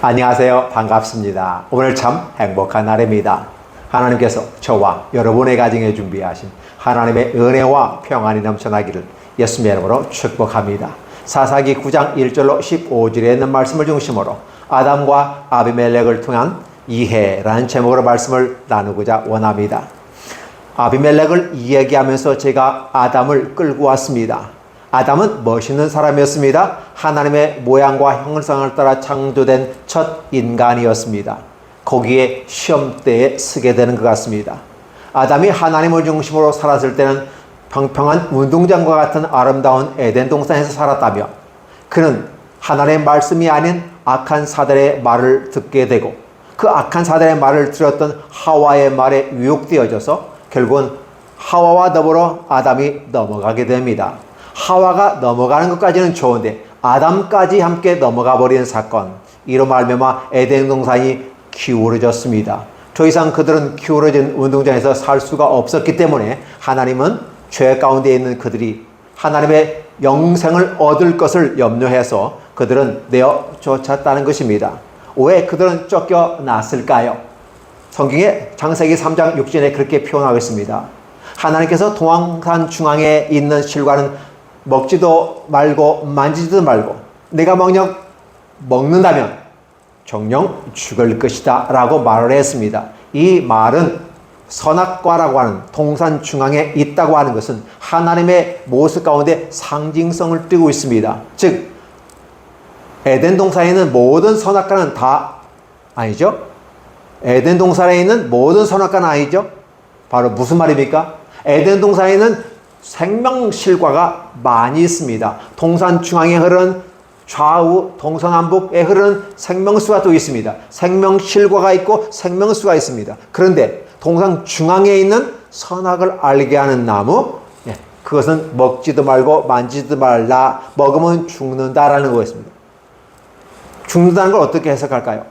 안녕하세요. 반갑습니다. 오늘 참 행복한 날입니다. 하나님께서 저와 여러분의 가정에 준비하신 하나님의 은혜와 평안이 넘쳐나기를 예수님의 이름으로 축복합니다. 사사기 9장 1절로 15절에 있는 말씀을 중심으로 아담과 아비멜렉을 통한 이해라는 제목으로 말씀을 나누고자 원합니다. 아비멜렉을 이야기하면서 제가 아담을 끌고 왔습니다. 아담은 멋있는 사람이었습니다. 하나님의 모양과 형상을 따라 창조된 첫 인간이었습니다. 거기에 시험대에 서게 되는 것 같습니다. 아담이 하나님을 중심으로 살았을 때는 평평한 운동장과 같은 아름다운 에덴 동산에서 살았다며 그는 하나님의 말씀이 아닌 악한 사들의 말을 듣게 되고 그 악한 사들의 말을 들었던 하와의 말에 유혹되어져서 결국은 하와와 더불어 아담이 넘어가게 됩니다. 하와가 넘어가는 것까지는 좋은데 아담까지 함께 넘어가 버리는 사건, 이로 말미암아 에덴 동산이 기울어졌습니다. 더 이상 그들은 기울어진 운동장에서 살 수가 없었기 때문에 하나님은 죄 가운데 있는 그들이 하나님의 영생을 얻을 것을 염려해서 그들은 내어 쫓았다는 것입니다. 왜 그들은 쫓겨났을까요? 성경의 창세기 3장 6절에 그렇게 표현하고 있습니다. 하나님께서 동산 중앙에 있는 실과는 먹지도 말고 만지지도 말고 내가 명령 먹는다면 정령 죽을 것이다 라고 말을 했습니다. 이 말은 선악과라고 하는 동산 중앙에 있다고 하는 것은 하나님의 모습 가운데 상징성을 띠고 있습니다. 즉 에덴 동산에 있는 모든 선악과는 다 아니죠. 에덴 동산에 있는 모든 선악과는 아니죠. 바로 무슨 말입니까? 에덴 동산에 있는 생명실과가 많이 있습니다. 동산 중앙에 흐르는 좌우 동서남북에 흐르는 생명수가 또 있습니다. 생명실과가 있고 생명수가 있습니다. 그런데 동산 중앙에 있는 선악을 알게 하는 나무, 그것은 먹지도 말고 만지지도 말라, 먹으면 죽는다라는 거였습니다. 죽는다는 걸 어떻게 해석할까요?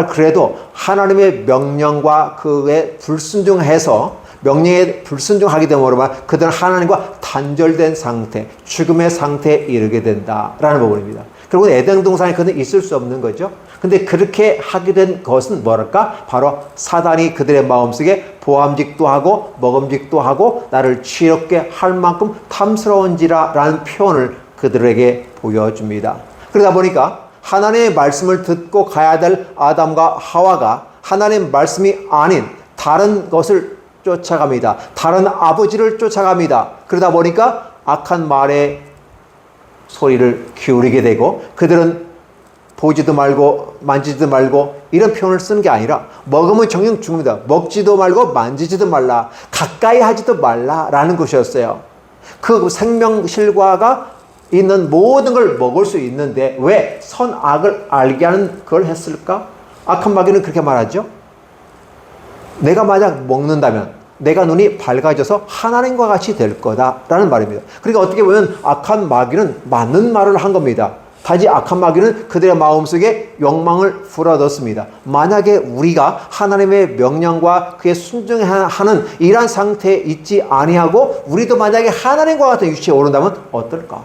그래도 하나님의 명령과 그에 불순종해서 명령에 불순종하게 되면 그들은 하나님과 단절된 상태, 죽음의 상태에 이르게 된다라는 부분입니다. 결국은 에덴 동산에 그는 있을 수 없는 거죠. 근데 그렇게 하게 된 것은 뭐랄까? 바로 사단이 그들의 마음속에 보암직도 하고 먹음직도 하고 나를 지롭게 할 만큼 탐스러운지라라는 표현을 그들에게 보여줍니다. 그러다 보니까 하나님의 말씀을 듣고 가야 될 아담과 하와가 하나님의 말씀이 아닌 다른 것을 쫓아갑니다. 다른 아버지를 쫓아갑니다. 그러다 보니까 악한 말에 소리를 기울이게 되고 그들은 보지도 말고 만지지도 말고 이런 표현을 쓰는 게 아니라 먹으면 정녕 죽습니다. 먹지도 말고 만지지도 말라, 가까이 하지도 말라라는 것이었어요. 그 생명실과가 있는 모든 걸 먹을 수 있는데 왜 선악을 알게 하는 걸 했을까? 악한 마귀는 그렇게 말하죠. 내가 만약 먹는다면 내가 눈이 밝아져서 하나님과 같이 될 거다라는 말입니다. 그러니까 어떻게 보면 악한 마귀는 맞는 말을 한 겁니다. 단지 악한 마귀는 그들의 마음속에 욕망을 불어넣습니다. 만약에 우리가 하나님의 명령과 그에 순종하는 이러한 상태에 있지 아니하고 우리도 만약에 하나님과 같은 위치에 오른다면 어떨까?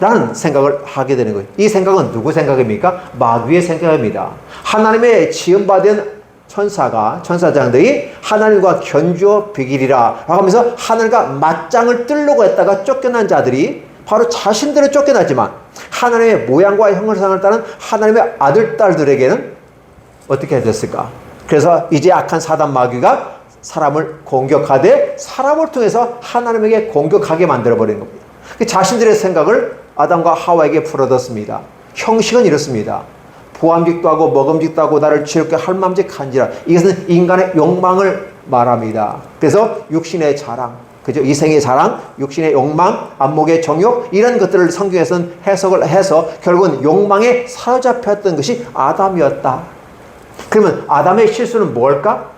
라는 생각을 하게 되는 거예요. 이 생각은 누구 생각입니까? 마귀의 생각입니다. 하나님의 지음받은 천사장들이 하나님과 견주어 비기리라 하면서 하늘과 맞짱을 뜨려고 했다가 쫓겨난 자들이 바로 자신들은 쫓겨났지만 하나님의 모양과 형상을 따른 하나님의 아들, 딸들에게는 어떻게 됐을까? 그래서 이제 악한 사단 마귀가 사람을 공격하되 사람을 통해서 하나님에게 공격하게 만들어버리는 겁니다. 자신들의 생각을 아담과 하와에게 풀어뒀습니다. 형식은 이렇습니다. 보암직도 하고 먹음직도 하고 나를 지롭게 할 맘직한지라. 이것은 인간의 욕망을 말합니다. 그래서 육신의 자랑, 그죠? 이생의 자랑, 육신의 욕망, 안목의 정욕 이런 것들을 성경에서는 해석을 해서 결국은 욕망에 사로잡혔던 것이 아담이었다. 그러면 아담의 실수는 뭘까?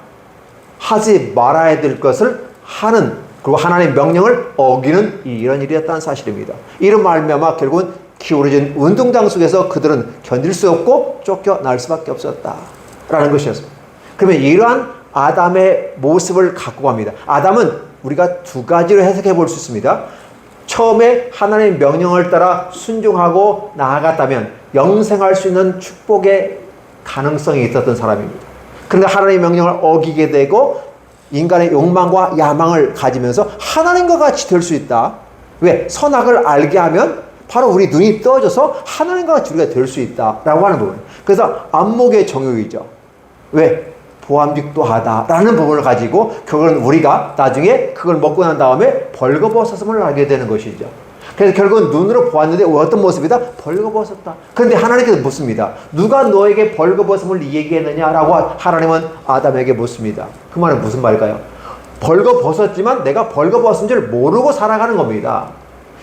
하지 말아야 될 것을 하는, 그리고 하나님의 명령을 어기는 이런 일이었다는 사실입니다. 이런 말미암아 결국은 기울어진 운동장 속에서 그들은 견딜 수 없고 쫓겨날 수밖에 없었다라는 것이었습니다. 그러면 이러한 아담의 모습을 갖고 갑니다. 아담은 우리가 두 가지로 해석해 볼 수 있습니다. 처음에 하나님의 명령을 따라 순종하고 나아갔다면 영생할 수 있는 축복의 가능성이 있었던 사람입니다. 그러니까 하나님의 명령을 어기게 되고 인간의 욕망과 야망을 가지면서 하나님과 같이 될 수 있다. 왜? 선악을 알게 하면 바로 우리 눈이 떠져서 하나님과 같이 우리가 될 수 있다라고 하는 부분. 그래서 안목의 정욕이죠. 왜? 보암직도 하다라는 부분을 가지고 결국은 우리가 나중에 그걸 먹고 난 다음에 벌거벗었음을 알게 되는 것이죠. 그래서 결국은 눈으로 보았는데 어떤 모습이다? 벌거벗었다. 그런데 하나님께서 묻습니다. 누가 너에게 벌거벗음을 얘기했느냐라고 하나님은 아담에게 묻습니다. 그 말은 무슨 말일까요? 벌거벗었지만 내가 벌거벗은 줄 모르고 살아가는 겁니다.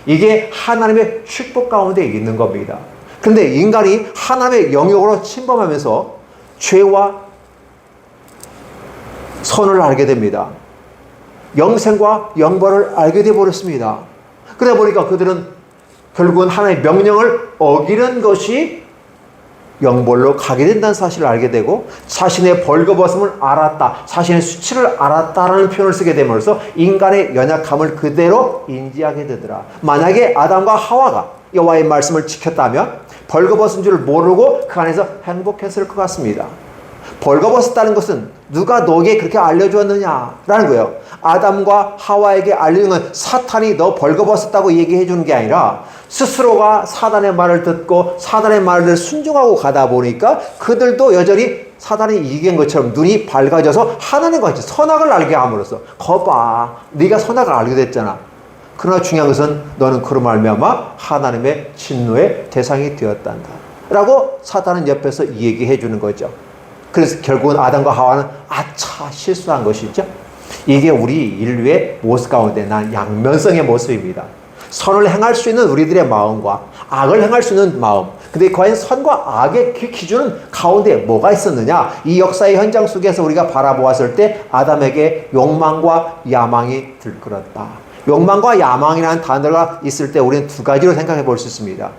이게 하나님의 축복 가운데 있는 겁니다. 그런데 인간이 하나님의 영역으로 침범하면서 죄와 선을 알게 됩니다. 영생과 영벌을 알게 되어버렸습니다. 그러다 보니까 그들은 결국은 하나님의 명령을 어기는 것이 영벌로 가게 된다는 사실을 알게 되고 자신의 벌거벗음을 알았다, 자신의 수치를 알았다라는 표현을 쓰게 됨으로써 인간의 연약함을 그대로 인지하게 되더라. 만약에 아담과 하와가 여호와의 말씀을 지켰다면 벌거벗은 줄 모르고 그 안에서 행복했을 것 같습니다. 벌거벗었다는 것은 누가 너에게 그렇게 알려주었느냐라는 거예요. 아담과 하와에게 알려준 건 사탄이 너 벌거벗었다고 얘기해 주는 게 아니라 스스로가 사단의 말을 듣고 사단의 말을 순종하고 가다 보니까 그들도 여전히 사단이 이긴 것처럼 눈이 밝아져서 하나님과 같이 선악을 알게 함으로써 거봐, 네가 선악을 알게 됐잖아. 그러나 중요한 것은 너는 그로 말미암아 하나님의 진노의 대상이 되었단다 라고 사단은 옆에서 얘기해 주는 거죠. 그래서 결국은 아담과 하와는 아차 실수한 것이죠. 이게 우리 인류의 모습 가운데 난 양면성의 모습입니다. 선을 행할 수 있는 우리들의 마음과 악을 행할 수 있는 마음. 근데 과연 선과 악의 기준은 가운데 뭐가 있었느냐? 이 역사의 현장 속에서 우리가 바라보았을 때 아담에게 욕망과 야망이 들끓었다. 욕망과 야망이라는 단어가 있을 때 우리는 두 가지로 생각해 볼 수 있습니다.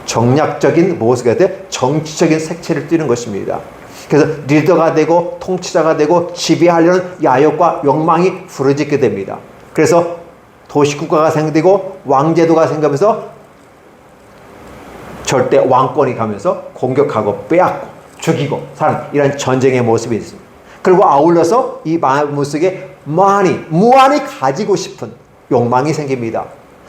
정략적인 모습에 대해 정치적인 색채를 띠는 것입니다. 그래서 리더가 되고 통치자가 되고 지배하려는 야욕과 욕망이 부르짖게 됩니다. 그래서 도시국가가 생기고 왕제도가 생기면서 절대 왕권이 가면서 공격하고 빼앗고 죽이고 사는 이런 전쟁의 모습이 있습니다. 그리고 아울러서 이 마음 속에 무한히 가지고 싶은 욕망이 생깁니다.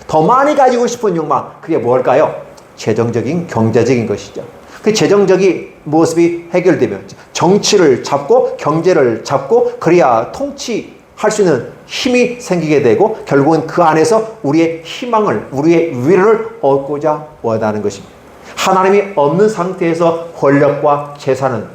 더 많이 가지고 싶은 욕망, 그게 뭘까요? 재정적인 경제적인 것이죠. 그 재정적인 모습이 해결되면 정치를 잡고 경제를 잡고 그래야 통치할 수 있는 힘이 생기게 되고 결국은 그 안에서 우리의 희망을, 우리의 위로를 얻고자 원하는 것입니다. 하나님이 없는 상태에서 권력과 재산은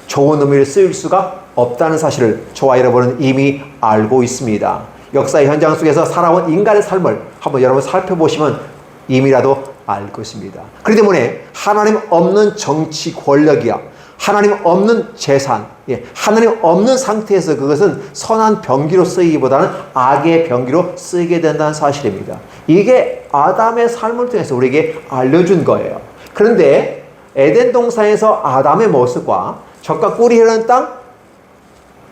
좋은 의미를 쓰일 수가 없다는 사실을 저와 여러분은 이미 알고 있습니다. 역사의 현장 속에서 살아온 인간의 삶을 한번 여러분 살펴보시면 이미라도 알 것입니다. 그렇기 때문에 하나님 없는 정치 권력이야, 하나님 없는 재산, 하나님 없는 상태에서 그것은 선한 병기로 쓰이기보다는 악의 병기로 쓰이게 된다는 사실입니다. 이게 아담의 삶을 통해서 우리에게 알려준 거예요. 그런데 에덴 동산에서 아담의 모습과 적과 꿀이 흐르는 땅,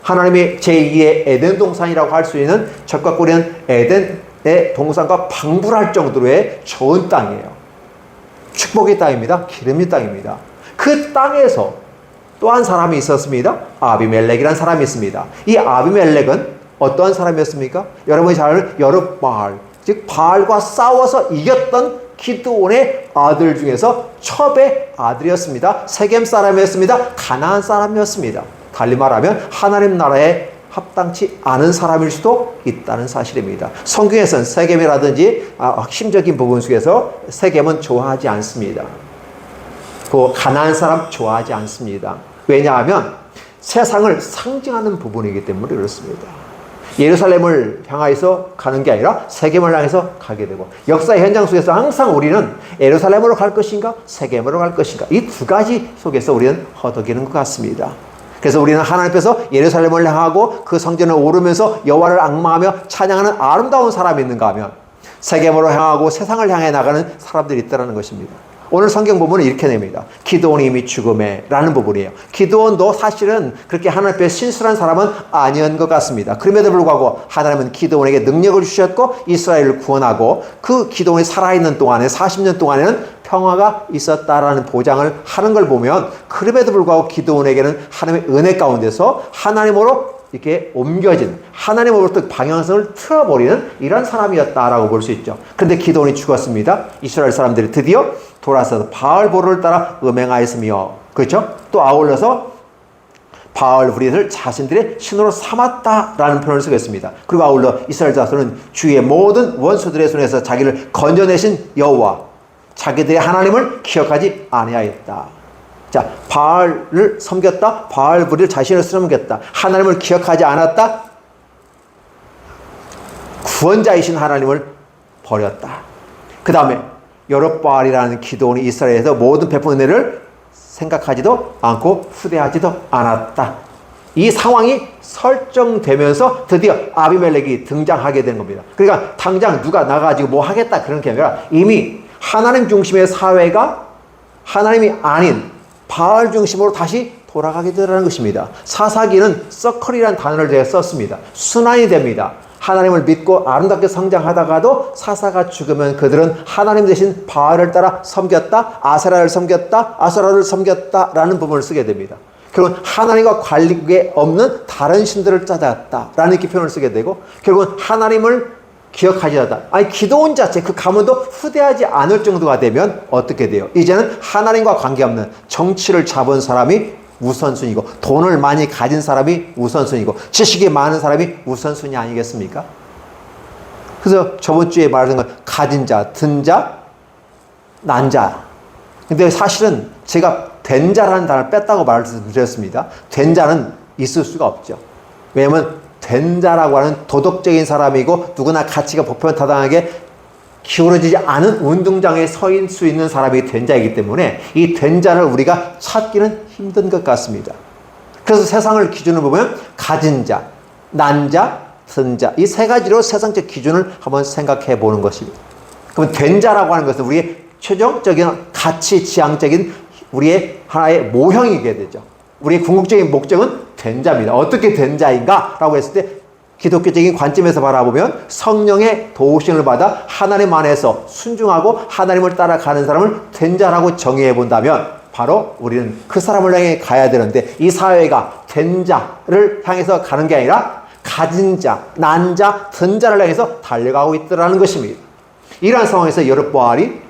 하나님의 제2의 에덴 동산이라고 할 수 있는 적과 꿀이 흐르는 에덴의 동산과 방불할 정도로의 좋은 땅이에요. 축복의 땅입니다. 기름의 땅입니다. 그 땅에서 또 한 사람이 있었습니다. 아비멜렉이라는 사람이 있습니다. 이 아비멜렉은 어떠한 사람이었습니까? 여러분이 잘 아는 여룻바알, 즉 바알과 싸워서 이겼던 기드온의 아들 중에서 첩의 아들이었습니다. 세겜 사람이었습니다. 가나안 사람이었습니다. 달리 말하면 하나님 나라에 합당치 않은 사람일 수도 있다는 사실입니다. 성경에서는 세겜이라든지 핵심적인 부분 속에서 세겜은 좋아하지 않습니다. 그 가나안 사람 좋아하지 않습니다. 왜냐하면 세상을 상징하는 부분이기 때문에 그렇습니다. 예루살렘을 향해서 가는 게 아니라 세겜을 향해서 가게 되고, 역사의 현장 속에서 항상 우리는 예루살렘으로 갈 것인가 세겜으로 갈 것인가, 이 두 가지 속에서 우리는 허덕이는 것 같습니다. 그래서 우리는 하나님 앞에서 예루살렘을 향하고 그 성전을 오르면서 여호와를 앙망하며 찬양하는 아름다운 사람이 있는가 하면 세겜으로 향하고 세상을 향해 나가는 사람들이 있다는 것입니다. 오늘 성경 부분은 이렇게 냅니다. 기드온이 이미 죽음에 라는 부분이에요. 기드온도 사실은 그렇게 하나님 앞에 신실한 사람은 아니었던 것 같습니다. 그럼에도 불구하고 하나님은 기드온에게 능력을 주셨고 이스라엘을 구원하고 그 기드온이 살아있는 동안에 40년 동안에는 평화가 있었다라는 보장을 하는 걸 보면 그럼에도 불구하고 기드온에게는 하나님의 은혜 가운데서 하나님으로 이렇게 옮겨진 하나님으로부터 방향성을 틀어버리는 이런 사람이었다라고 볼 수 있죠. 그런데 기드온이 죽었습니다. 이스라엘 사람들이 드디어 돌아서서 바알보르를 따라 음행하였으며, 그렇죠? 또 아울러서 바알브릿을 자신들의 신으로 삼았다라는 표현을 쓰겠습니다. 그리고 아울러 이스라엘 자손은 주의 모든 원수들의 손에서 자기를 건져내신 여호와 자기들의 하나님을 기억하지 아니하였다. 자, 바알을 섬겼다. 바알브릿을 자신을 섬겼다. 하나님을 기억하지 않았다. 구원자이신 하나님을 버렸다. 그 다음에 여롯바알이라는 기드온이 이스라엘에서 모든 베푼 은혜를 생각하지도 않고 후대하지도 않았다. 이 상황이 설정되면서 드디어 아비멜렉이 등장하게 된 겁니다. 그러니까 당장 누가 나가지고 뭐 하겠다 그런 게 아니라 이미 하나님 중심의 사회가 하나님이 아닌 바알 중심으로 다시 돌아가게 되라는 것입니다. 사사기는 서클이라는 단어를 제가 썼습니다. 순환이 됩니다. 하나님을 믿고 아름답게 성장하다가도 사사가 죽으면 그들은 하나님 대신 바알을 따라 섬겼다, 아세라를 섬겼다, 아세라를 섬겼다라는 부분을 쓰게 됩니다. 결국은 하나님과 관계가 없는 다른 신들을 찾았다라는 이렇게 표현을 쓰게 되고 결국은 하나님을 기억하지 않았다. 아니 기드온 자체 그 가문도 후대하지 않을 정도가 되면 어떻게 돼요? 이제는 하나님과 관계없는 정치를 잡은 사람이 우선순위고 돈을 많이 가진 사람이 우선순위고 지식이 많은 사람이 우선순위 아니겠습니까? 그래서 저번 주에 말한 건 가진 자, 든 자, 난 자. 근데 사실은 제가 된 자라는 단어를 뺐다고 말씀드렸습니다. 된 자는 있을 수가 없죠. 왜냐하면 된 자라고 하는 도덕적인 사람이고 누구나 가치가 보편타당하게 기울어지지 않은 운동장에 서일 수 있는 사람이 된 자이기 때문에 이 된 자를 우리가 찾기는 힘든 것 같습니다. 그래서 세상을 기준으로 보면 가진 자, 난 자, 든 자 이 세 가지로 세상적 기준을 한번 생각해 보는 것입니다. 그러면 된 자라고 하는 것은 우리의 최종적인 가치 지향적인 우리의 하나의 모형이게 되죠. 우리의 궁극적인 목적은 된 자입니다. 어떻게 된 자인가? 라고 했을 때 기독교적인 관점에서 바라보면 성령의 도우심을 받아 하나님 안에서 순종하고 하나님을 따라가는 사람을 된 자라고 정의해 본다면 바로 우리는 그 사람을 향해 가야 되는데 이 사회가 된 자를 향해서 가는 게 아니라 가진 자, 난 자, 든 자를 향해서 달려가고 있더라는 것입니다. 이러한 상황에서 여롯바알이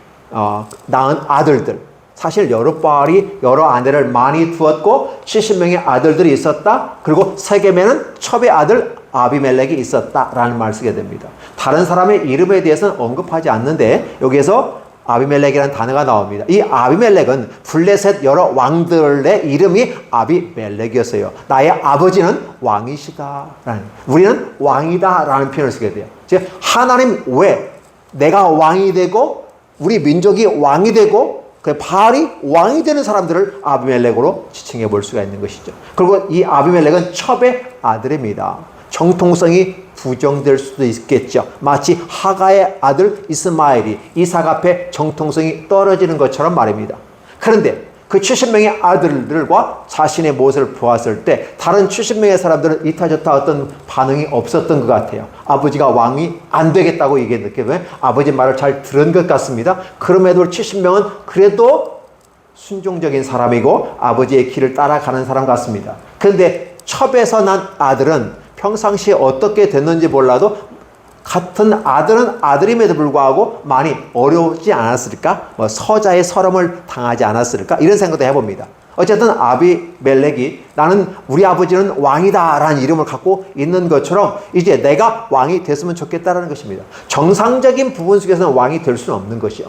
낳은 아들들 사실 여롯바알이 여러 아내를 많이 두었고 70명의 아들들이 있었다. 그리고 세겜에는 첩의 아들 아비멜렉이 있었다라는 말을 쓰게 됩니다. 다른 사람의 이름에 대해서는 언급하지 않는데 여기에서 아비멜렉이라는 단어가 나옵니다. 이 아비멜렉은 블레셋 여러 왕들의 이름이 아비멜렉이었어요. 나의 아버지는 왕이시다라는 우리는 왕이다라는 표현을 쓰게 돼요. 즉 하나님 외 내가 왕이 되고 우리 민족이 왕이 되고 그 바알이 왕이 되는 사람들을 아비멜렉으로 지칭해 볼 수가 있는 것이죠. 그리고 이 아비멜렉은 첩의 아들입니다. 정통성이 부정될 수도 있겠죠. 마치 하가의 아들 이스마엘이 이삭 앞에 정통성이 떨어지는 것처럼 말입니다. 그런데 그 70명의 아들들과 자신의 모습을 보았을 때 다른 70명의 사람들은 이타저타 어떤 반응이 없었던 것 같아요. 아버지가 왕이 안 되겠다고 얘기했는데 아버지 말을 잘 들은 것 같습니다. 그럼에도 70명은 그래도 순종적인 사람이고 아버지의 길을 따라가는 사람 같습니다. 그런데 첩에서 난 아들은 평상시에 어떻게 됐는지 몰라도 같은 아들은 아들임에도 불구하고 많이 어려우지 않았을까? 서자의 서름을 당하지 않았을까? 이런 생각도 해봅니다. 어쨌든 아비멜렉이 나는 우리 아버지는 왕이다 라는 이름을 갖고 있는 것처럼 이제 내가 왕이 됐으면 좋겠다라는 것입니다. 정상적인 부분 속에서는 왕이 될 수는 없는 것이요.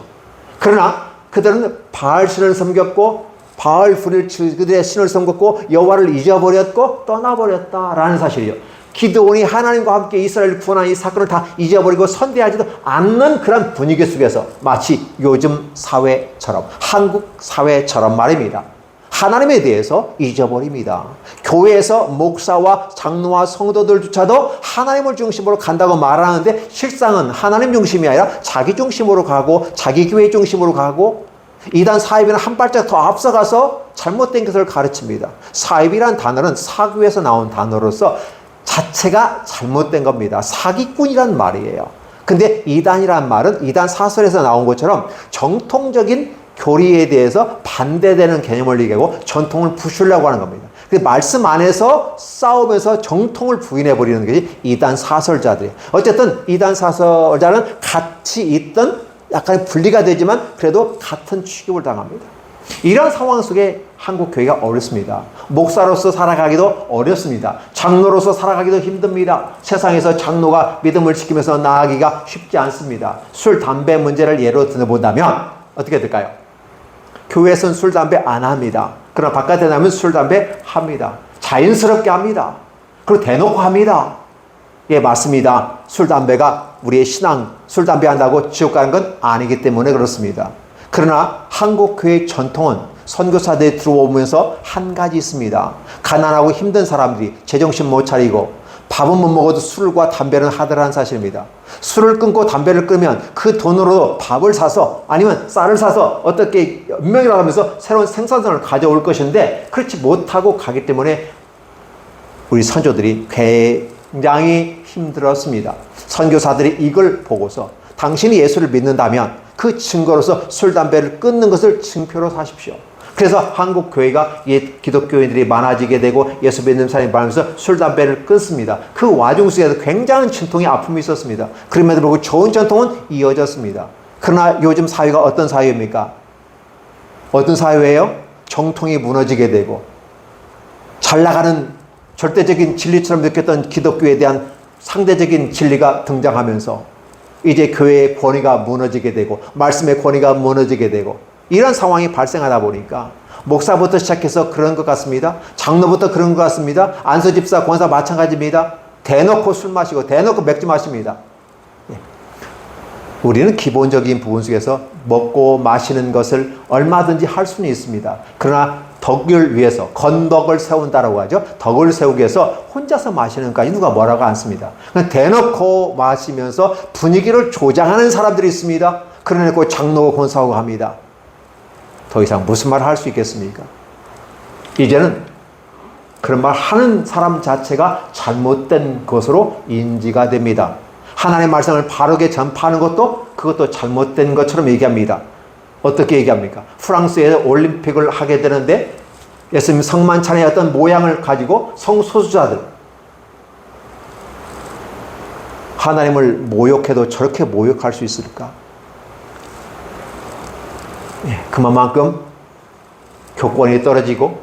그러나 그들은 바알신을 섬겼고 바알브릿 그들의 신을 섬겼고 여호와를 잊어버렸고 떠나버렸다라는 사실이요. 기드온이 하나님과 함께 이스라엘을 구원한 이 사건을 다 잊어버리고 선대하지도 않는 그런 분위기 속에서 마치 요즘 사회처럼 한국 사회처럼 말입니다. 하나님에 대해서 잊어버립니다. 교회에서 목사와 장로와 성도들조차도 하나님을 중심으로 간다고 말하는데 실상은 하나님 중심이 아니라 자기 중심으로 가고 자기 교회 중심으로 가고 이단 사입에는 한 발짝 더 앞서가서 잘못된 것을 가르칩니다. 사입이란 단어는 사교에서 나온 단어로서 자체가 잘못된 겁니다. 사기꾼이란 말이에요. 근데 이단이란 말은 이단 사설에서 나온 것처럼 정통적인 교리에 대해서 반대되는 개념을 얘기하고 전통을 부수려고 하는 겁니다. 그 말씀 안에서 싸우면서 정통을 부인해버리는 것이 이단 사설자들이에요. 어쨌든 이단 사설자는 같이 있던 약간의 분리가 되지만 그래도 같은 취급을 당합니다. 이런 상황 속에 한국 교회가 어렵습니다. 목사로서 살아가기도 어렵습니다. 장로로서 살아가기도 힘듭니다. 세상에서 장로가 믿음을 지키면서 나아가기가 쉽지 않습니다. 술, 담배 문제를 예로 들어본다면 어떻게 될까요? 교회에서는 술, 담배 안 합니다. 그러나 바깥에 나면 술, 담배 합니다. 자연스럽게 합니다. 그리고 대놓고 합니다. 예, 맞습니다. 술, 담배가 우리의 신앙, 술, 담배 한다고 지옥 가는 건 아니기 때문에 그렇습니다. 그러나 한국 교회의 전통은 선교사들이 들어오면서 한 가지 있습니다. 가난하고 힘든 사람들이 제정신 못 차리고 밥은 못 먹어도 술과 담배는 하더라는 사실입니다. 술을 끊고 담배를 끊으면 그 돈으로 밥을 사서 아니면 쌀을 사서 어떻게 연명이라고 하면서 새로운 생산성을 가져올 것인데 그렇지 못하고 가기 때문에 우리 선조들이 굉장히 힘들었습니다. 선교사들이 이걸 보고서 당신이 예수를 믿는다면 그 증거로서 술, 담배를 끊는 것을 증표로 사십시오. 그래서 한국 교회가 옛 기독교인들이 많아지게 되고 예수 믿는 사람이 많으면서 술, 담배를 끊습니다. 그 와중 속에서 굉장한 전통의 아픔이 있었습니다. 그럼에도 불구하고 좋은 전통은 이어졌습니다. 그러나 요즘 사회가 어떤 사회입니까? 어떤 사회예요? 정통이 무너지게 되고 잘 나가는 절대적인 진리처럼 느꼈던 기독교에 대한 상대적인 진리가 등장하면서 이제 교회의 권위가 무너지게 되고 말씀의 권위가 무너지게 되고 이런 상황이 발생하다 보니까 목사부터 시작해서 그런 것 같습니다. 장로부터 그런 것 같습니다. 안수집사, 권사 마찬가지입니다. 대놓고 술 마시고 대놓고 맥주 마십니다. 우리는 기본적인 부분 속에서 먹고 마시는 것을 얼마든지 할 수는 있습니다. 그러나 덕을 위해서 건덕을 세운다라고 하죠. 덕을 세우기 위해서 혼자서 마시는 것까지 누가 뭐라고 안 씁니다. 대놓고 마시면서 분위기를 조장하는 사람들이 있습니다. 그러놓고 장로고 권사하고 합니다. 더 이상 무슨 말을 할 수 있겠습니까? 이제는 그런 말 하는 사람 자체가 잘못된 것으로 인지가 됩니다. 하나님의 말씀을 바르게 전파하는 것도 그것도 잘못된 것처럼 얘기합니다. 어떻게 얘기합니까? 프랑스에 올림픽을 하게 되는데 예수님 성만찬의 어떤 모양을 가지고 성소수자들 하나님을 모욕해도 저렇게 모욕할 수 있을까? 그만큼 교권이 떨어지고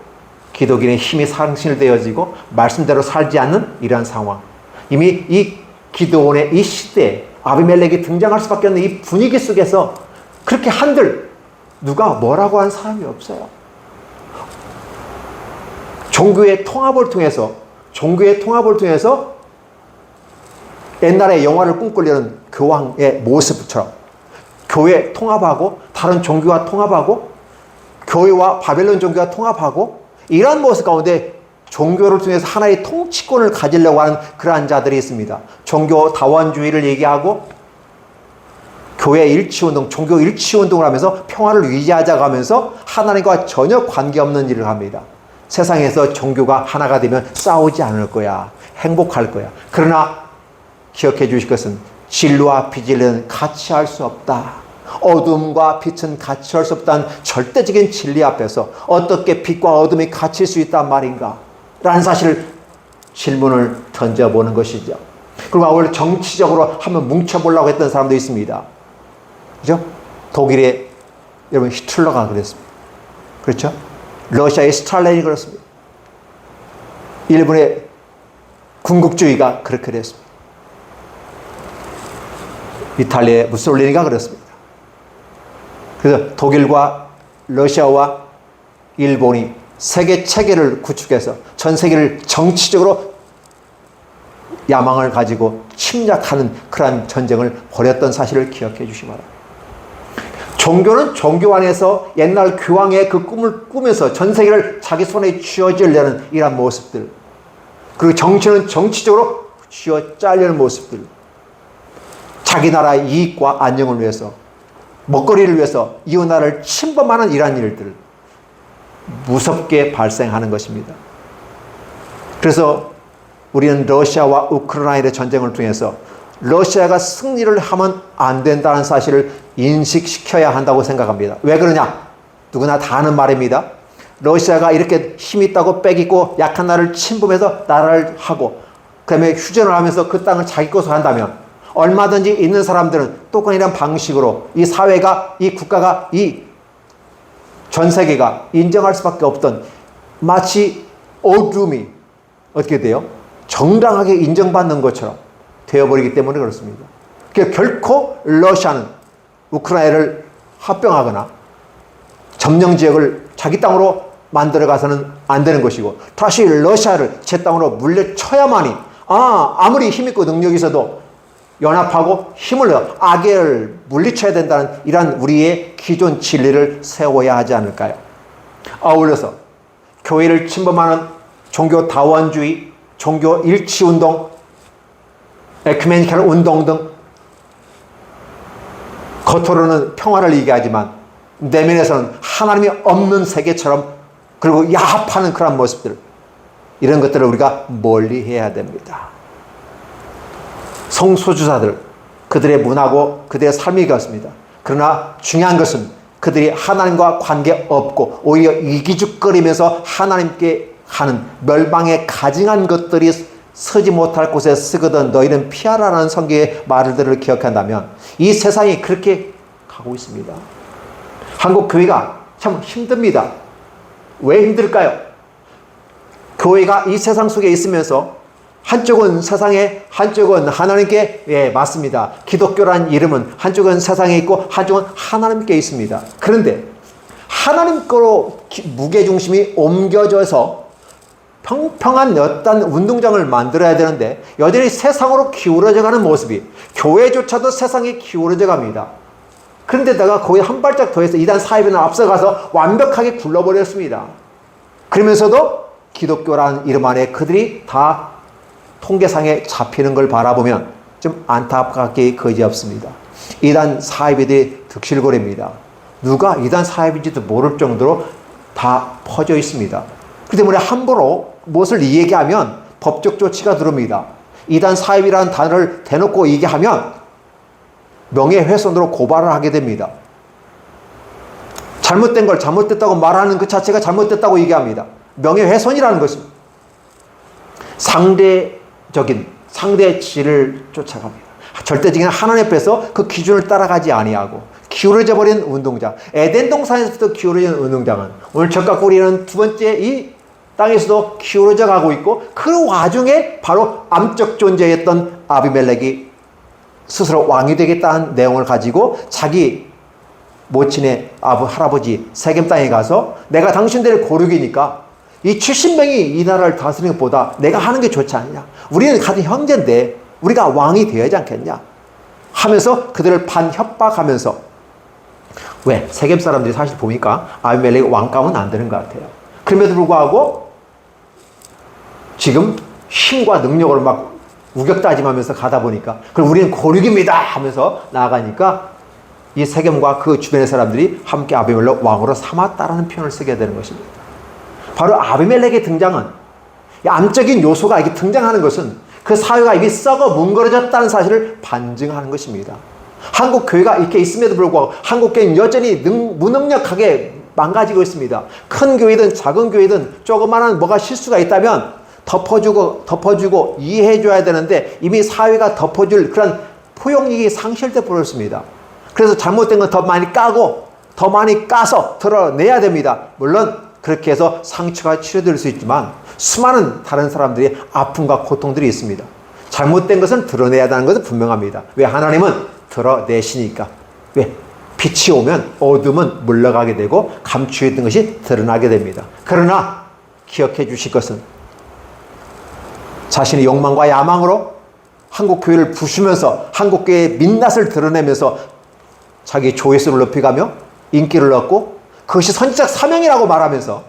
기독인의 힘이 상실되어지고 말씀대로 살지 않는 이러한 상황. 이미 이 기드온의 이 시대에 아비멜렉이 등장할 수밖에 없는 이 분위기 속에서 그렇게 한들 누가 뭐라고 한 사람이 없어요. 종교의 통합을 통해서 옛날에 영화를 꿈꾸려는 교황의 모습처럼 교회 통합하고 다른 종교와 통합하고 교회와 바벨론 종교와 통합하고 이러한 모습 가운데 종교를 통해서 하나의 통치권을 가지려고 하는 그러한 자들이 있습니다. 종교 다원주의를 얘기하고 교회 일치운동, 종교 일치운동을 하면서 평화를 유지하자고 하면서 하나님과 전혀 관계없는 일을 합니다. 세상에서 종교가 하나가 되면 싸우지 않을 거야. 행복할 거야. 그러나 기억해 주실 것은 진리와 비진리는 같이 할 수 없다. 어둠과 빛은 같이 할 수 없다는 절대적인 진리 앞에서 어떻게 빛과 어둠이 같이 수 있단 말인가? 라는 사실을 질문을 던져보는 것이죠. 그리고 오늘 정치적으로 한번 뭉쳐보려고 했던 사람도 있습니다. 그죠? 독일의 여러분 히틀러가 그랬습니다. 그렇죠? 러시아의 스탈린이 그렇습니다. 일본의 군국주의가 그렇게 됐습니다. 이탈리아의 무솔리니가 그렇습니다. 그래서 독일과 러시아와 일본이 세계 체계를 구축해서 전 세계를 정치적으로 야망을 가지고 침략하는 그러한 전쟁을 벌였던 사실을 기억해 주시기 바랍니다. 종교는 종교 안에서 옛날 교황의 그 꿈을 꾸면서 전 세계를 자기 손에 쥐어주려는 이러한 모습들, 그리고 정치는 정치적으로 쥐어짜려는 모습들, 자기 나라의 이익과 안정을 위해서 먹거리를 위해서 이웃 나라를 침범하는 이러한 일들 무섭게 발생하는 것입니다. 그래서 우리는 러시아와 우크라이나의 전쟁을 통해서 러시아가 승리를 하면 안 된다는 사실을 인식시켜야 한다고 생각합니다. 왜 그러냐? 누구나 다 아는 말입니다. 러시아가 이렇게 힘 있다고 빽있고 약한 나라를 침범해서 나라를 하고 그 다음에 휴전을 하면서 그 땅을 자기 것으로 한다면 얼마든지 있는 사람들은 똑같은 방식으로 이 사회가, 이 국가가, 이 전 세계가 인정할 수밖에 없던 마치 어둠이 어떻게 돼요? 정당하게 인정받는 것처럼 되어버리기 때문에 그렇습니다. 그러니까 결코 러시아는 우크라이나를 합병하거나 점령 지역을 자기 땅으로 만들어 가서는 안 되는 것이고 다시 러시아를 제 땅으로 물려쳐야만이 아무리 힘있고 능력이 있어도 연합하고 힘을 내어 악을 물리쳐야 된다는 이러한 우리의 기존 진리를 세워야 하지 않을까요? 아울러서 교회를 침범하는 종교 다원주의, 종교 일치운동, 에큐메니컬 운동 등 겉으로는 평화를 얘기하지만 내면에서는 하나님이 없는 세계처럼 그리고 야합하는 그런 모습들, 이런 것들을 우리가 멀리해야 됩니다. 성소수자들, 그들의 문화고 그들의 삶이 그렇습니다. 그러나 중요한 것은 그들이 하나님과 관계없고 오히려 이기죽거리면서 하나님께 하는 멸망에 가증한 것들이 서지 못할 곳에 쓰거든 너희는 피하라는 성경의 말들을 기억한다면 이 세상이 그렇게 가고 있습니다. 한국 교회가 참 힘듭니다. 왜 힘들까요? 교회가 이 세상 속에 있으면서 한쪽은 세상에, 한쪽은 하나님께, 맞습니다. 기독교란 이름은 한쪽은 세상에 있고 한쪽은 하나님께 있습니다. 그런데 하나님 거로 무게중심이 옮겨져서 평평한 어떤 운동장을 만들어야 되는데 여전히 세상으로 기울어져 가는 모습이, 교회조차도 세상에 기울어져 갑니다. 그런데다가 거기 한 발짝 더해서 이단 사입에는 앞서가서 완벽하게 굴러버렸습니다. 그러면서도 기독교라는 이름 안에 그들이 다 통계상에 잡히는 걸 바라보면 좀 안타깝게 거지없습니다. 이단 사입들이 득실거립니다. 누가 이단 사입인지도 모를 정도로 다 퍼져 있습니다. 그 때문에 함부로 무엇을 얘기하면 법적 조치가 들어옵니다. 이단 사입이라는 단어를 대놓고 얘기하면 명예훼손으로 고발을 하게 됩니다. 잘못된 걸 잘못됐다고 말하는 그 자체가 잘못됐다고 얘기합니다. 명예훼손이라는 것입니다. 상대의 질을 쫓아갑니다. 절대적인 하나님 앞에서 그 기준을 따라가지 아니하고 기울어져 버린 운동장, 에덴 동산에서부터 기울어진 운동장은 오늘 적과 우리는 두 번째 이 땅에서도 기울어져 가고 있고 그 와중에 바로 암적 존재였던 아비멜렉이 스스로 왕이 되겠다는 내용을 가지고 자기 모친의 할아버지 세겜 땅에 가서 내가 당신들을 고르기니까 이 70명이 이 나라를 다스리는 것보다 내가 하는 게 좋지 않냐. 우리는 같은 형제인데 우리가 왕이 되어야지 않겠냐 하면서 그들을 반협박하면서, 왜? 세겜 사람들이 사실 보니까 아비멜렉이 왕감은 안 되는 것 같아요. 그럼에도 불구하고 지금 힘과 능력으로 막 우격다짐하면서 가다 보니까, 그럼 우리는 고륙입니다 하면서 나아가니까 이 세겜과 그 주변의 사람들이 함께 아비멜렉 왕으로 삼았다라는 표현을 쓰게 되는 것입니다. 바로 아비멜렉의 등장은, 암적인 요소가 이렇게 등장하는 것은 그 사회가 이미 썩어 뭉그러졌다는 사실을 반증하는 것입니다. 한국 교회가 이렇게 있음에도 불구하고 한국 교회는 여전히 무능력하게 망가지고 있습니다. 큰 교회든 작은 교회든 조그마한 뭐가 실수가 있다면 덮어주고 이해해줘야 되는데 이미 사회가 덮어줄 그런 포용력이 상실돼 버렸습니다. 그래서 잘못된 건 더 많이 까고 더 많이 까서 드러내야 됩니다. 물론 그렇게 해서 상처가 치료될 수 있지만 수많은 다른 사람들이 아픔과 고통들이 있습니다. 잘못된 것은 드러내야 한다는 것은 분명합니다. 왜? 하나님은 드러내시니까. 왜? 빛이 오면 어둠은 물러가게 되고 감추어있던 것이 드러나게 됩니다. 그러나 기억해 주실 것은 자신의 욕망과 야망으로 한국교회를 부수면서 한국교회의 민낯을 드러내면서 자기 조회수를 높여가며 인기를 얻고 그것이 선지적 사명이라고 말하면서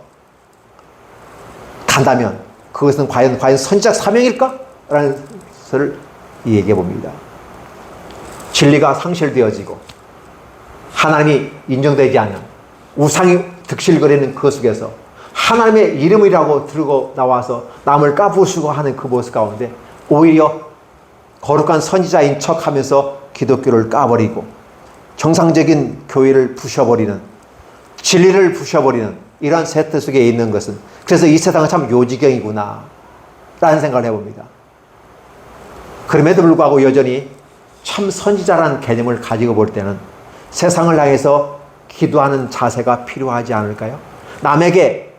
간다면 그것은 과연 선지적 사명일까? 라는 것을 얘기해 봅니다. 진리가 상실되어지고 하나님이 인정되지 않는 우상이 득실거리는 그 속에서 하나님의 이름이라고 들고 나와서 남을 까부수고 하는 그 모습 가운데 오히려 거룩한 선지자인 척하면서 기독교를 까버리고 정상적인 교회를 부셔버리는, 진리를 부셔버리는 이런 세태 속에 있는 것은, 그래서 이 세상은 참 요지경이구나 라는 생각을 해봅니다. 그럼에도 불구하고 여전히 참 선지자라는 개념을 가지고 볼 때는 세상을 향해서 기도하는 자세가 필요하지 않을까요? 남에게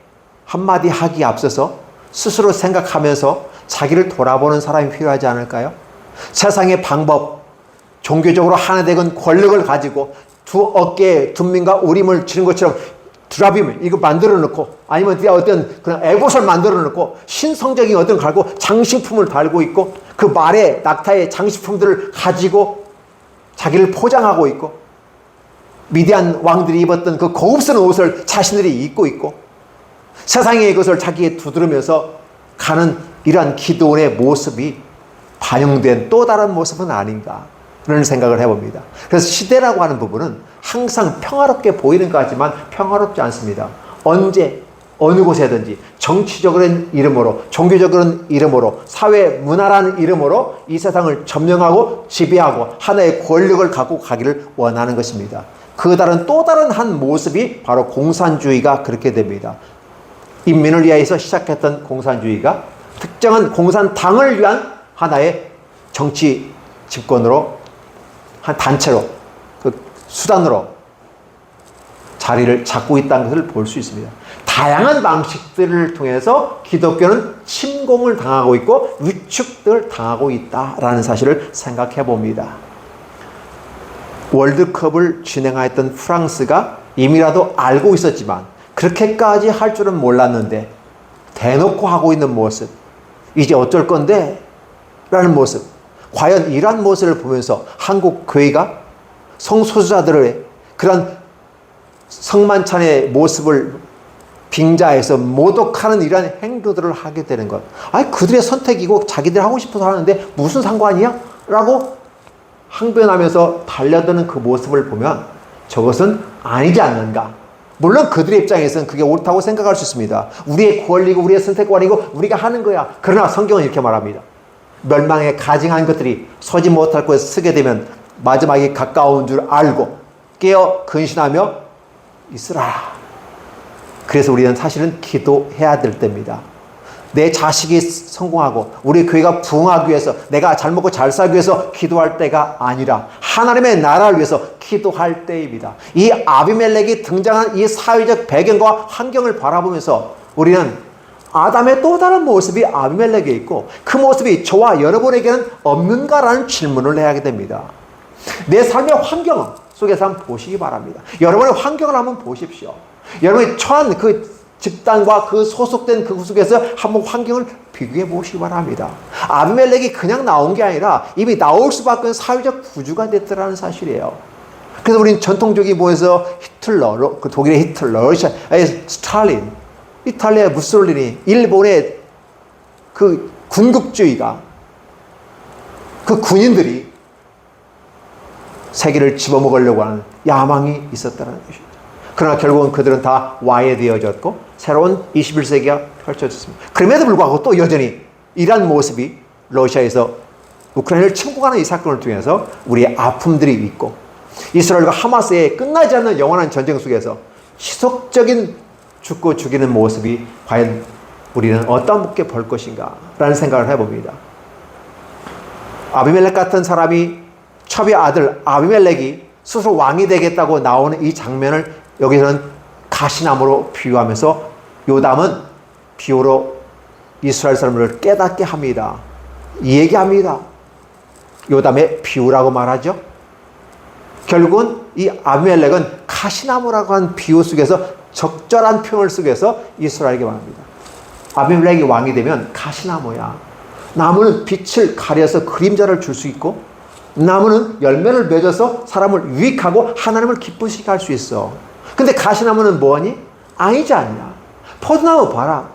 한마디 하기에 앞서서 스스로 생각하면서 자기를 돌아보는 사람이 필요하지 않을까요? 세상의 방법, 종교적으로 하나 되건 권력을 가지고 두 어깨에 둔민과 우림을 지는 것처럼 드라빔 이거 만들어 놓고, 아니면 어떤 그런 에봇을 만들어 놓고 신성적인 어떤 갈고 장식품을 달고 있고 그 말에 낙타의 장식품들을 가지고 자기를 포장하고 있고, 미디안 왕들이 입었던 그 고급스러운 옷을 자신들이 입고 있고 세상의 것을 자기에 두드리면서 가는 이러한 기도원의 모습이 반영된 또 다른 모습은 아닌가 라는 생각을 해봅니다. 그래서 시대라고 하는 부분은 항상 평화롭게 보이는 것 같지만 평화롭지 않습니다. 언제 어느 곳에든지 정치적인 이름으로, 종교적인 이름으로, 사회 문화라는 이름으로 이 세상을 점령하고 지배하고 하나의 권력을 갖고 가기를 원하는 것입니다. 그 다른 또 다른 한 모습이 바로 공산주의가 그렇게 됩니다. 인민을 위해서 시작했던 공산주의가 특정한 공산당을 위한 하나의 정치 집권으로, 한 단체로, 그 수단으로 자리를 잡고 있다는 것을 볼 수 있습니다. 다양한 방식들을 통해서 기독교는 침공을 당하고 있고 위축을 당하고 있다라는 사실을 생각해 봅니다. 월드컵을 진행하였던 프랑스가 이미라도 알고 있었지만 그렇게까지 할 줄은 몰랐는데 대놓고 하고 있는 모습, 이제 어쩔 건데? 라는 모습, 과연 이러한 모습을 보면서 한국 교회가 성소수자들의 그런 성만찬의 모습을 빙자해서 모독하는 이러한 행동들을 하게 되는 것, 아니 그들의 선택이고 자기들 하고 싶어서 하는데 무슨 상관이야? 라고 항변하면서 달려드는 그 모습을 보면 저것은 아니지 않는가. 물론 그들의 입장에서는 그게 옳다고 생각할 수 있습니다. 우리의 권리고 우리의 선택권이고 우리가 하는 거야. 그러나 성경은 이렇게 말합니다. 멸망에 가증한 것들이 서지 못할 곳에 서게 되면 마지막이 가까운 줄 알고 깨어 근신하며 있으라. 그래서 우리는 사실은 기도해야 될 때입니다. 내 자식이 성공하고 우리 교회가 부흥하기 위해서, 내가 잘 먹고 잘 살기 위해서 기도할 때가 아니라 하나님의 나라를 위해서 기도할 때입니다. 이 아비멜렉이 등장한 이 사회적 배경과 환경을 바라보면서 우리는 아담의 또 다른 모습이 아비멜렉에 있고 그 모습이 저와 여러분에게는 없는가라는 질문을 해야 하게 됩니다. 내 삶의 환경 속에서 한번 보시기 바랍니다. 여러분의 환경을 한번 보십시오. 여러분이 처한 그 집단과 그 소속된 그 속에서 한번 환경을 비교해 보시기 바랍니다. 아비멜렉이 그냥 나온 게 아니라 이미 나올 수밖에 없는 사회적 구조가 됐더라는 사실이에요. 그래서 우리는 전통적인 모에서 히틀러, 그 독일의 히틀러, 러시아의 스탈린, 이탈리아의 무솔리니, 일본의 그 군국주의가, 그 군인들이 세계를 집어먹으려고 하는 야망이 있었다는 것입니다. 그러나 결국은 그들은 다 와해되어졌고 새로운 21세기가 펼쳐졌습니다. 그럼에도 불구하고 또 여전히 이러한 모습이 러시아에서 우크라이나를 침공하는 이 사건을 통해서 우리의 아픔들이 있고 이스라엘과 하마스의 끝나지 않는 영원한 전쟁 속에서 지속적인 죽고 죽이는 모습이 과연 우리는 어떻게 볼 것인가 라는 생각을 해봅니다. 아비멜렉 같은 사람이, 첩의 아들 아비멜렉이 스스로 왕이 되겠다고 나오는 이 장면을 여기서는 가시나무로 비유하면서 요담은 비유로 이스라엘 사람들을 깨닫게 합니다. 얘기합니다. 요담의 비유라고 말하죠. 결국은 이 아비멜렉은 가시나무라고 한 비유 속에서 적절한 표현을 속에서 이스라엘에게 말합니다. 아비멜렉이 왕이 되면 가시나무야. 나무는 빛을 가려서 그림자를 줄 수 있고 나무는 열매를 맺어서 사람을 유익하고 하나님을 기쁘시게 할 수 있어. 근데 가시나무는 뭐하니? 아니지 않냐. 포도나무 봐라.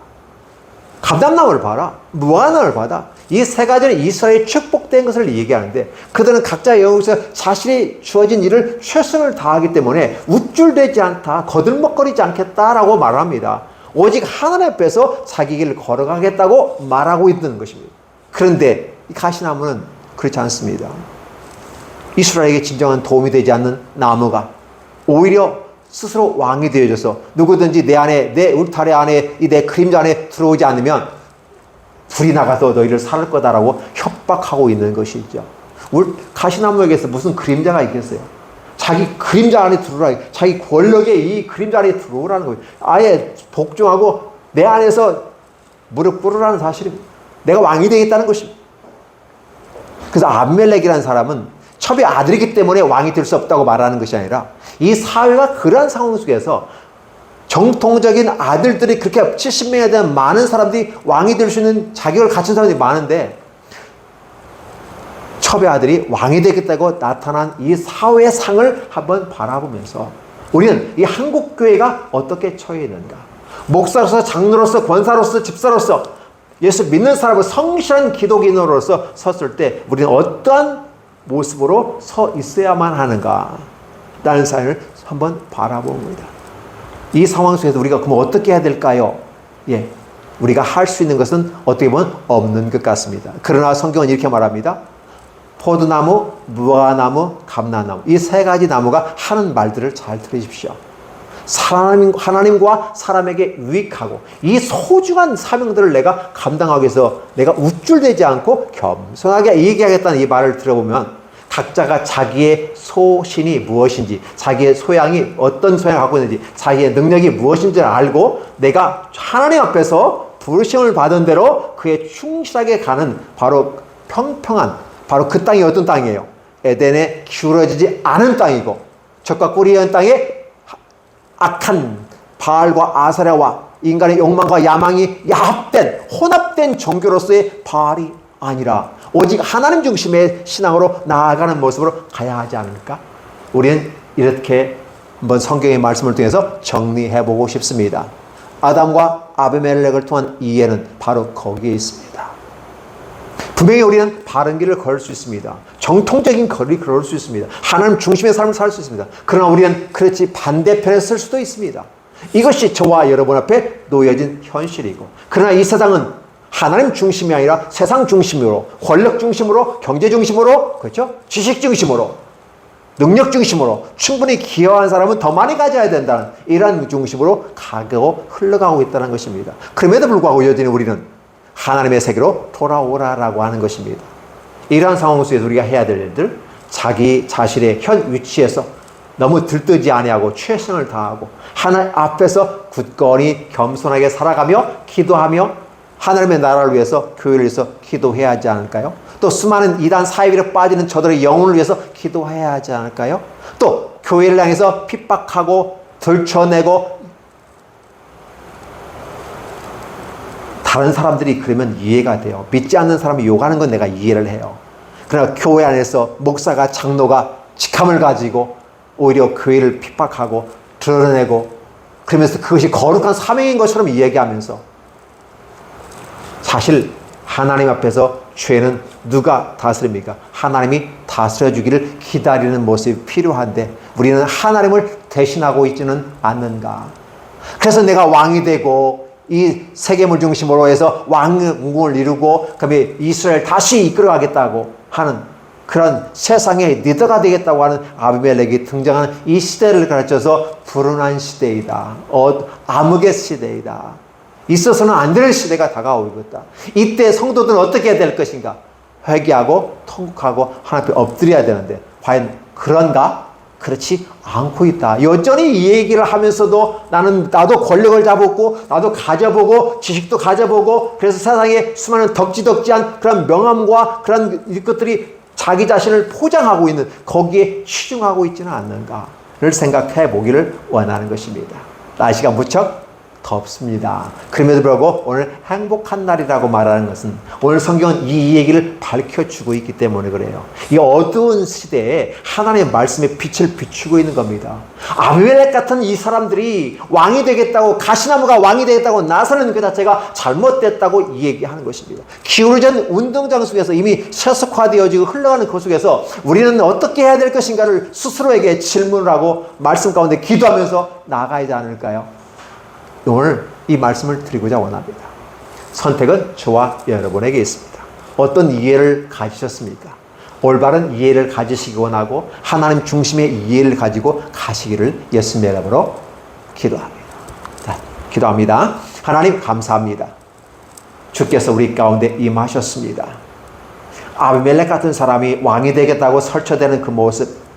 감람나무를 봐라. 무화과나무를 봐라. 이 세 가지는 이스라엘이 축복된 것을 얘기하는데 그들은 각자 여기서 자신이 주어진 일을 최선을 다하기 때문에 우쭐대지 않다. 거들먹거리지 않겠다라고 말합니다. 오직 하나님 앞에서 자기 길을 걸어가겠다고 말하고 있는 것입니다. 그런데 이 가시나무는 그렇지 않습니다. 이스라엘에게 진정한 도움이 되지 않는 나무가 오히려 스스로 왕이 되어져서 누구든지 내 안에, 내 울타리 안에, 이 내 그림자 안에 들어오지 않으면 불이 나가서 너희를 살을 거다라고 협박하고 있는 것이죠. 가시나무에게서 무슨 그림자가 있겠어요? 자기 그림자 안에 들어오라, 자기 권력의 이 그림자 안에 들어오라는 거예요. 아예 복종하고 내 안에서 무릎 꿇으라는 사실입니다. 내가 왕이 되겠다는 것입니다. 그래서 아비멜렉이라는 사람은 첩의 아들이기 때문에 왕이 될 수 없다고 말하는 것이 아니라 이 사회가 그러한 상황 속에서 정통적인 아들들이 그렇게 70명에 대한 많은 사람들이 왕이 될 수 있는 자격을 갖춘 사람들이 많은데 첩의 아들이 왕이 되겠다고 나타난 이 사회의 상을 한번 바라보면서 우리는 이 한국교회가 어떻게 처해 있는가, 목사로서, 장로로서, 권사로서, 집사로서 예수 믿는 사람을 성실한 기독인으로서 섰을 때 우리는 어떠한 모습으로 서 있어야만 하는가 라는 사연을 한번 바라봅니다. 이 상황 속에서 우리가 그럼 어떻게 해야 될까요? 예, 우리가 할 수 있는 것은 어떻게 보면 없는 것 같습니다. 그러나 성경은 이렇게 말합니다. 포도나무, 무화과나무, 감람나무 이 세 가지 나무가 하는 말들을 잘 들으십시오. 하나님과 사람에게 유익하고 이 소중한 사명들을 내가 감당하기 위해서 내가 우쭐대지 않고 겸손하게 얘기하겠다는 이 말을 들어보면 각자가 자기의 소신이 무엇인지, 자기의 소양이 어떤 소양을 갖고 있는지, 자기의 능력이 무엇인지를 알고 내가 하나님 앞에서 부르심을 받은 대로 그에 충실하게 가는 바로 평평한, 바로 그 땅이 어떤 땅이에요? 에덴에 기울어지지 않은 땅이고 적과 꿀이 있는 땅에 악한 바알과 아사랴와 인간의 욕망과 야망이 혼합된 종교로서의 바알이 아니라 오직 하나님 중심의 신앙으로 나아가는 모습으로 가야 하지 않을까? 우리는 이렇게 한번 성경의 말씀을 통해서 정리해보고 싶습니다. 아담과 아비멜렉을 통한 이해는 바로 거기에 있습니다. 분명히 우리는 바른 길을 걸을 수 있습니다. 정통적인 거리를 걸을 수 있습니다. 하나님 중심의 삶을 살 수 있습니다. 그러나 우리는 그렇지 반대편에 쓸 수도 있습니다. 이것이 저와 여러분 앞에 놓여진 현실이고, 그러나 이 세상은 하나님 중심이 아니라 세상 중심으로, 권력 중심으로, 경제 중심으로, 그렇죠? 지식 중심으로, 능력 중심으로 충분히 기여한 사람은 더 많이 가져야 된다는 이러한 중심으로 가고 흘러가고 있다는 것입니다. 그럼에도 불구하고 여전히 우리는 하나님의 세계로 돌아오라라고 하는 것입니다. 이러한 상황 속에서 우리가 해야 될 일들, 자기 자신의 현 위치에서 너무 들뜨지 아니하고 최선을 다하고 하나님 앞에서 굳건히 겸손하게 살아가며 기도하며 하나님의 나라를 위해서, 교회를 위해서 기도해야 하지 않을까요? 또 수많은 이단 사이비로 빠지는 저들의 영혼을 위해서 기도해야 하지 않을까요? 또 교회를 향해서 핍박하고 들춰내고 다른 사람들이 그러면 이해가 돼요. 믿지 않는 사람이 욕하는 건 내가 이해를 해요. 그러나 교회 안에서 목사가, 장로가 직함을 가지고 오히려 교회를 핍박하고 드러내고 그러면서 그것이 거룩한 사명인 것처럼 이야기하면서 사실 하나님 앞에서 죄는 누가 다스립니까? 하나님이 다스려주기를 기다리는 모습이 필요한데 우리는 하나님을 대신하고 있지는 않는가? 그래서 내가 왕이 되고 이 세계물 중심으로 해서 왕국을 이루고 그다음에 이스라엘 다시 이끌어가겠다고 하는 그런 세상의 리더가 되겠다고 하는 아비멜렉이 등장하는 이 시대를 가르쳐서 불운한 시대이다. 암흑의 시대이다. 있어서는 안 될 시대가 다가오고 있다. 이때 성도들은 어떻게 해야 될 것인가? 회개하고 통곡하고 하나님 앞에 엎드려야 되는데 과연 그런가? 그렇지 않고 있다. 여전히 이 얘기를 하면서도 나도 권력을 잡았고 나도 가져보고 지식도 가져보고 그래서 세상에 수많은 덕지덕지한 그런 명함과 그런 것들이 자기 자신을 포장하고 있는 거기에 치중하고 있지는 않는가를 생각해 보기를 원하는 것입니다. 날씨가 무척 덥습니다. 그럼에도 불구하고 오늘 행복한 날이라고 말하는 것은 오늘 성경은 이 얘기를 밝혀주고 있기 때문에 그래요. 이 어두운 시대에 하나님의 말씀의 빛을 비추고 있는 겁니다. 아비멜렉 같은 이 사람들이 왕이 되겠다고, 가시나무가 왕이 되겠다고 나서는 그 자체가 잘못됐다고 이 얘기하는 것입니다. 기울어진 운동장 속에서 이미 세속화되어지고 흘러가는 그 속에서 우리는 어떻게 해야 될 것인가를 스스로에게 질문을 하고 말씀 가운데 기도하면서 나아가야지 않을까요? 오늘 이 말씀을 드리고자 원합니다. 선택은 저와 여러분에게 있습니다. 어떤 이해를 가지셨습니까? 올바른 이해를 가지시기 원하고 하나님 중심의 이해를 가지고 가시기를 예수님의 이름으로 기도합니다. 자, 기도합니다. 하나님 감사합니다. 주께서 우리 가운데 임하셨습니다. 아비멜렉 같은 사람이 왕이 되겠다고 설쳐대는 그 모습,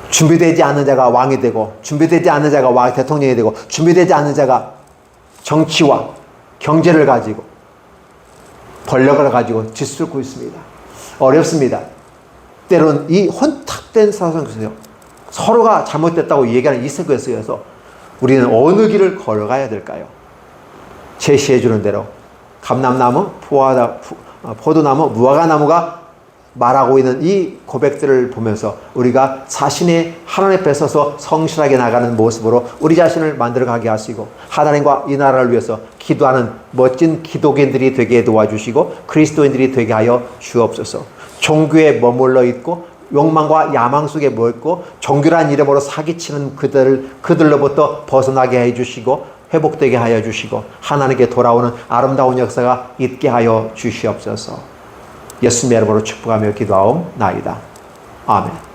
준비되지 않는 자가 왕이 되고, 준비되지 않는 자가 대통령이 되고, 준비되지 않는 자가 정치와 경제를 가지고 권력을 가지고 짓밟고 있습니다. 어렵습니다. 때로는 이 혼탁된 사상 속에서 서로가 잘못됐다고 얘기하는 이 세계에서 우리는 어느 길을 걸어가야 될까요? 제시해 주는 대로 감람나무, 포도나무, 무화과나무가 말하고 있는 이 고백들을 보면서 우리가 자신의 하나님 앞에 서서 성실하게 나가는 모습으로 우리 자신을 만들어가게 하시고 하나님과 이 나라를 위해서 기도하는 멋진 기독인들이 되게 도와주시고 그리스도인들이 되게 하여 주옵소서. 종교에 머물러 있고 욕망과 야망 속에 머물고 종교란 이름으로 사기치는 그들로부터 벗어나게 해주시고 회복되게 하여 주시고 하나님께 돌아오는 아름다운 역사가 있게 하여 주시옵소서. 예수님의 이름으로 축복하며 기도하옵나이다. 아멘.